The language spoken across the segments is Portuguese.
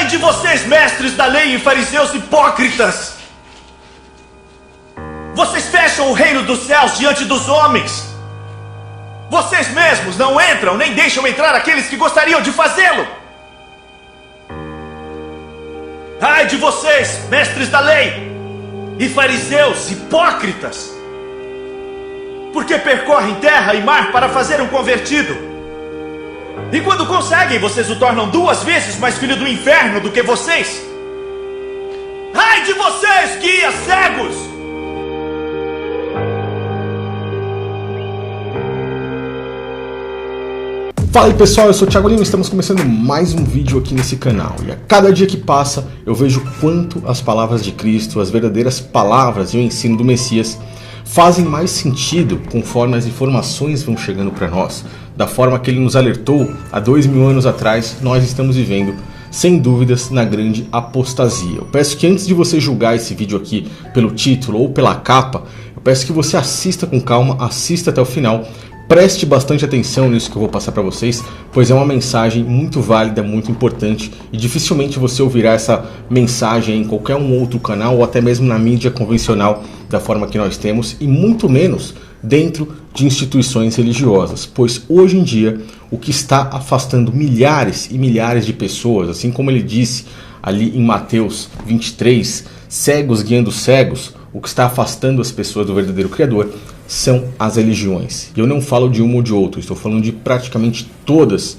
Ai de vocês, mestres da lei e fariseus hipócritas! Vocês fecham o reino dos céus diante dos homens. Vocês mesmos não entram nem deixam entrar aqueles que gostariam de fazê-lo. Ai de vocês, mestres da lei e fariseus hipócritas! Porque percorrem terra e mar para fazer um convertido. E quando conseguem, vocês o tornam 2 vezes mais filho do inferno do que vocês. Ai de vocês, guias cegos! Fala aí pessoal, eu sou o Thiago Lima e estamos começando mais um vídeo aqui nesse canal. E a cada dia que passa eu vejo quanto as palavras de Cristo, as verdadeiras palavras e o ensino do Messias fazem mais sentido conforme as informações vão chegando para nós. Da forma que ele nos alertou há 2000 anos atrás, nós estamos vivendo sem dúvidas na grande apostasia. Eu peço que antes de você julgar esse vídeo aqui pelo título ou pela capa, eu peço que você assista com calma, assista até o final. Preste bastante atenção nisso que eu vou passar para vocês, pois é uma mensagem muito válida, muito importante e dificilmente você ouvirá essa mensagem em qualquer um outro canal ou até mesmo na mídia convencional da forma que nós temos e muito menos dentro de instituições religiosas, pois hoje em dia o que está afastando milhares e milhares de pessoas, assim como ele disse ali em Mateus 23, cegos guiando cegos, o que está afastando as pessoas do verdadeiro Criador são as religiões. E eu não falo de uma ou de outra, estou falando de praticamente todas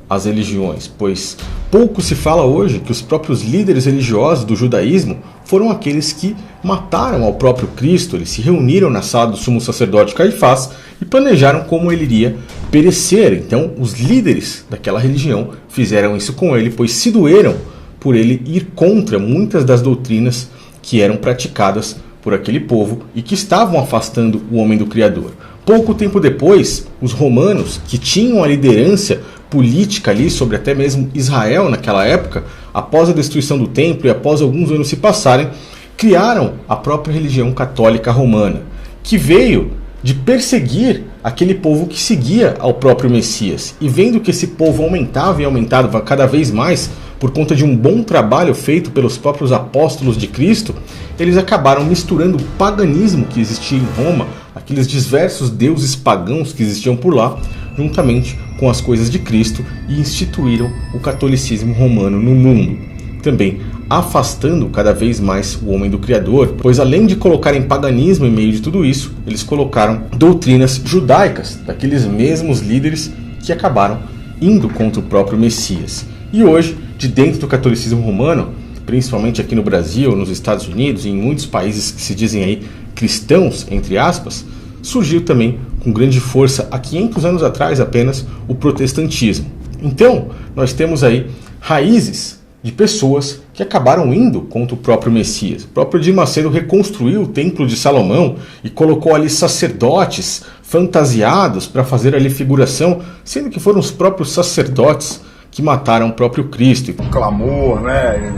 as religiões, pois pouco se fala hoje que os próprios líderes religiosos do judaísmo foram aqueles que mataram ao próprio Cristo. Eles se reuniram na sala do sumo sacerdote Caifás e planejaram como ele iria perecer. Então os líderes daquela religião fizeram isso com ele, pois se doeram por ele ir contra muitas das doutrinas que eram praticadas por aquele povo e que estavam afastando o homem do Criador. Pouco tempo depois, os romanos, que tinham a liderança política ali sobre até mesmo Israel naquela época, após a destruição do templo e após alguns anos se passarem, criaram a própria religião católica romana, que veio de perseguir aquele povo que seguia ao próprio Messias. E vendo que esse povo aumentava e aumentava cada vez mais, por conta de um bom trabalho feito pelos próprios apóstolos de Cristo, eles acabaram misturando o paganismo que existia em Roma, aqueles diversos deuses pagãos que existiam por lá, juntamente com as coisas de Cristo, e instituíram o catolicismo romano no mundo, também afastando cada vez mais o homem do Criador, pois além de colocarem paganismo em meio de tudo isso, eles colocaram doutrinas judaicas, daqueles mesmos líderes que acabaram indo contra o próprio Messias. E hoje, de dentro do catolicismo romano, principalmente aqui no Brasil, nos Estados Unidos e em muitos países que se dizem aí cristãos, entre aspas, surgiu também com grande força há 500 anos atrás apenas o protestantismo. Então, nós temos aí raízes de pessoas que acabaram indo contra o próprio Messias. O próprio Edir Macedo reconstruiu o Templo de Salomão e colocou ali sacerdotes fantasiados para fazer ali figuração, sendo que foram os próprios sacerdotes que mataram o próprio Cristo. O clamor, né,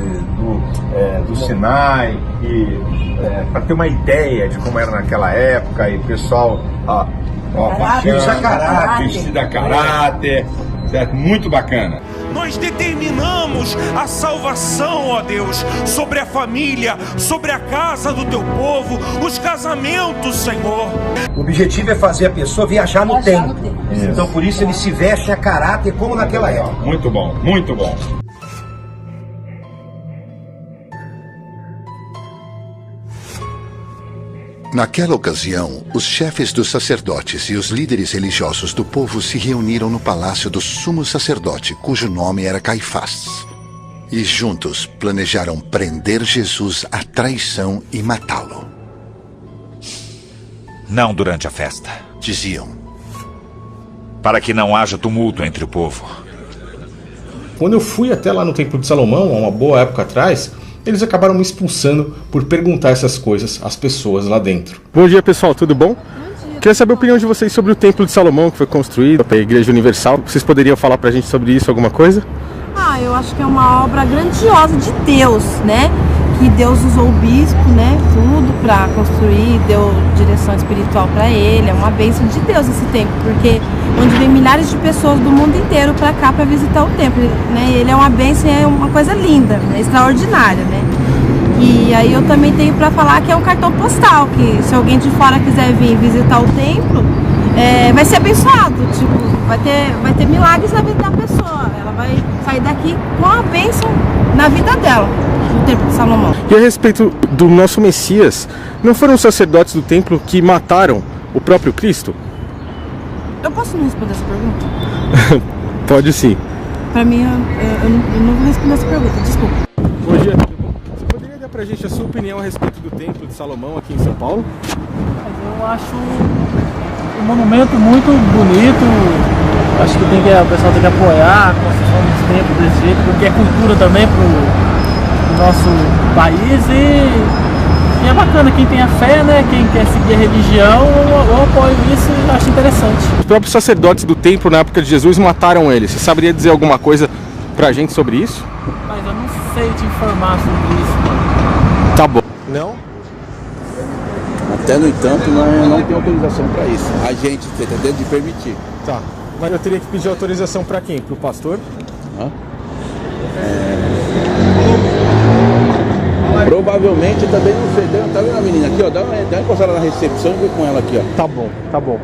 do Sinai, para ter uma ideia de como era naquela época, e o pessoal vestido a caráter, certo? Muito bacana. Nós determinamos a salvação, ó Deus, sobre a família, sobre a casa do teu povo, os casamentos, Senhor. O objetivo é fazer a pessoa viajar no tempo. Então por isso ele se veste a caráter como naquela época. Muito bom, muito bom. Naquela ocasião, os chefes dos sacerdotes e os líderes religiosos do povo se reuniram no palácio do sumo sacerdote, cujo nome era Caifás. E juntos planejaram prender Jesus à traição e matá-lo. Não durante a festa, Diziam: para que não haja tumulto entre o povo. Quando eu fui até lá no Templo de Salomão, há uma boa época atrás, eles acabaram me expulsando por perguntar essas coisas às pessoas lá dentro. Bom dia pessoal, tudo bom? Queria saber a opinião de vocês sobre o Templo de Salomão, que foi construído para a Igreja Universal. Vocês poderiam falar pra gente sobre isso, alguma coisa? Eu acho que é uma obra grandiosa de Deus, né? Que Deus usou o bispo, né? Tudo para construir, deu direção espiritual para ele. É uma bênção de Deus esse templo, porque onde vem milhares de pessoas do mundo inteiro para cá para visitar o templo, né? Ele é uma bênção, é uma coisa linda, né? Extraordinária, né? E aí eu também tenho para falar que é um cartão postal, que se alguém de fora quiser vir visitar o templo, vai ser abençoado, tipo, vai ter milagres na vida da pessoa, ela vai sair daqui com a bênção na vida dela, no templo de Salomão. E a respeito do nosso Messias, não foram os sacerdotes do templo que mataram o próprio Cristo? Eu posso não responder essa pergunta? Pode sim. Pra mim, eu não vou responder essa pergunta, desculpa. Bom dia, você poderia dar pra gente a sua opinião a respeito do templo de Salomão aqui em São Paulo? Eu acho um monumento muito bonito. Acho que o pessoal tem que apoiar a construção dos templos desse jeito, porque é cultura também pro nosso país e é bacana, quem tem a fé, né, quem quer seguir a religião, eu apoio isso e acho interessante. Os próprios sacerdotes do templo na época de Jesus mataram ele. Você saberia dizer alguma coisa pra gente sobre isso? Mas eu não sei te informar sobre isso. Tá bom. Não? Até no entanto, não tem autorização para isso. A gente está dentro de permitir. Tá. Mas eu teria que pedir autorização para quem? Para o pastor? Provavelmente também não sei. Tá vendo a menina aqui, ó? Dá uma encostada na recepção e vem com ela aqui, ó. Tá bom, tá bom.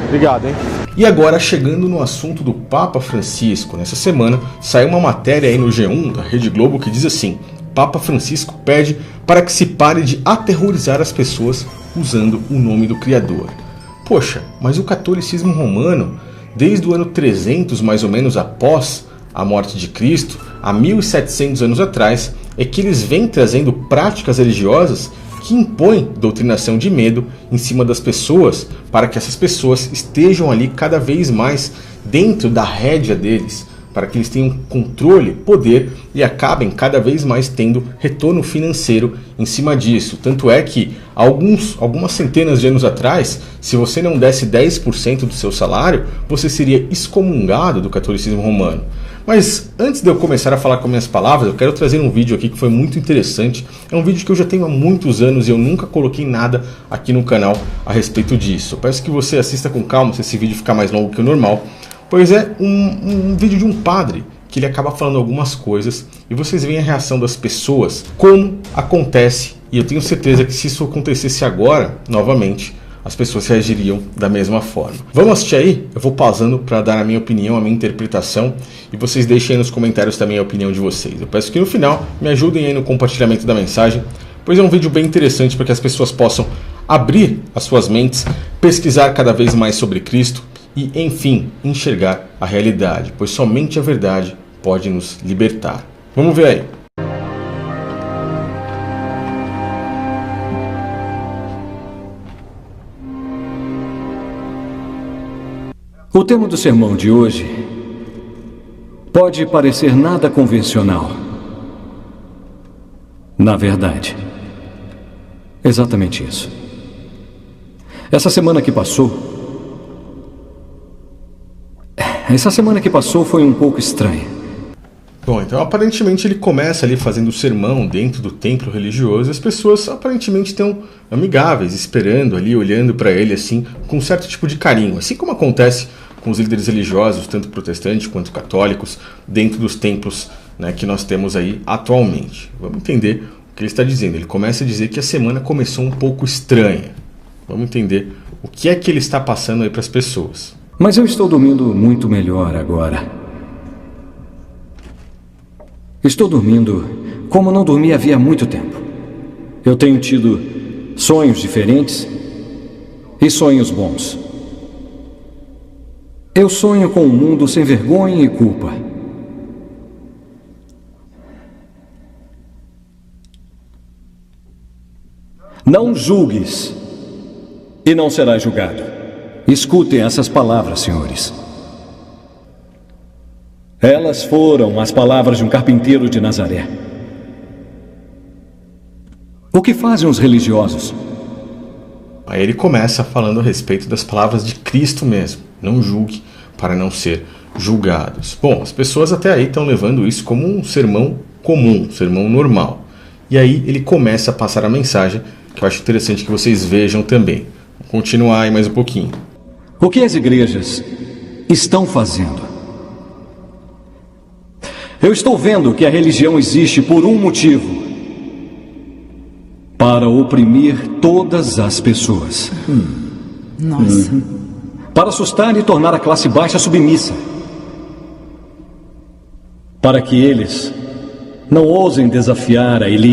Obrigado, hein? E agora, chegando no assunto do Papa Francisco, nessa semana saiu uma matéria aí no G1 da Rede Globo que diz assim: Papa Francisco pede para que se pare de aterrorizar as pessoas usando o nome do Criador. Poxa, mas o catolicismo romano, desde o ano 300 mais ou menos após a morte de Cristo, há 1700 anos atrás, é que eles vêm trazendo práticas religiosas que impõem doutrinação de medo em cima das pessoas, para que essas pessoas estejam ali cada vez mais dentro da rédea deles, para que eles tenham controle, poder e acabem cada vez mais tendo retorno financeiro em cima disso. Tanto é que algumas centenas de anos atrás, se você não desse 10% do seu salário, você seria excomungado do catolicismo romano. Mas antes de eu começar a falar com minhas palavras, eu quero trazer um vídeo aqui que foi muito interessante. É um vídeo que eu já tenho há muitos anos e eu nunca coloquei nada aqui no canal a respeito disso. Eu peço que você assista com calma se esse vídeo ficar mais longo que o normal, pois é um vídeo de um padre que ele acaba falando algumas coisas e vocês veem a reação das pessoas, como acontece, e eu tenho certeza que se isso acontecesse agora, novamente, as pessoas reagiriam da mesma forma. Vamos assistir aí? Eu vou pausando para dar a minha opinião, a minha interpretação, e vocês deixem aí nos comentários também a opinião de vocês. Eu peço que no final me ajudem aí no compartilhamento da mensagem, pois é um vídeo bem interessante para que as pessoas possam abrir as suas mentes, pesquisar cada vez mais sobre Cristo e, enfim, enxergar a realidade, pois somente a verdade pode nos libertar. Vamos ver aí. O tema do sermão de hoje pode parecer nada convencional. Na verdade, exatamente isso. Essa semana que passou foi um pouco estranha. Bom, então aparentemente ele começa ali fazendo o sermão dentro do templo religioso e as pessoas aparentemente estão amigáveis, esperando ali, olhando para ele assim, com um certo tipo de carinho. Assim como acontece com os líderes religiosos, tanto protestantes quanto católicos, dentro dos templos, né, que nós temos aí atualmente. Vamos entender o que ele está dizendo. Ele começa a dizer que a semana começou um pouco estranha. Vamos entender o que é que ele está passando aí para as pessoas. Mas eu estou dormindo muito melhor agora. Estou dormindo como não dormi havia muito tempo. Eu tenho tido sonhos diferentes e sonhos bons. Eu sonho com um mundo sem vergonha e culpa. Não julgues e não serás julgado. Escutem essas palavras, senhores. Elas foram as palavras de um carpinteiro de Nazaré. O que fazem os religiosos? Aí ele começa falando a respeito das palavras de Cristo mesmo. Não julgue para não ser julgados. Bom, as pessoas até aí estão levando isso como um sermão comum, um sermão normal. E aí ele começa a passar a mensagem, que eu acho interessante que vocês vejam também. Vou continuar aí mais um pouquinho. O que as igrejas estão fazendo. Eu estou vendo que a religião existe por um motivo: para oprimir todas as pessoas. Nossa. Para assustar e tornar a classe baixa submissa. Para que eles não ousem desafiar a elite.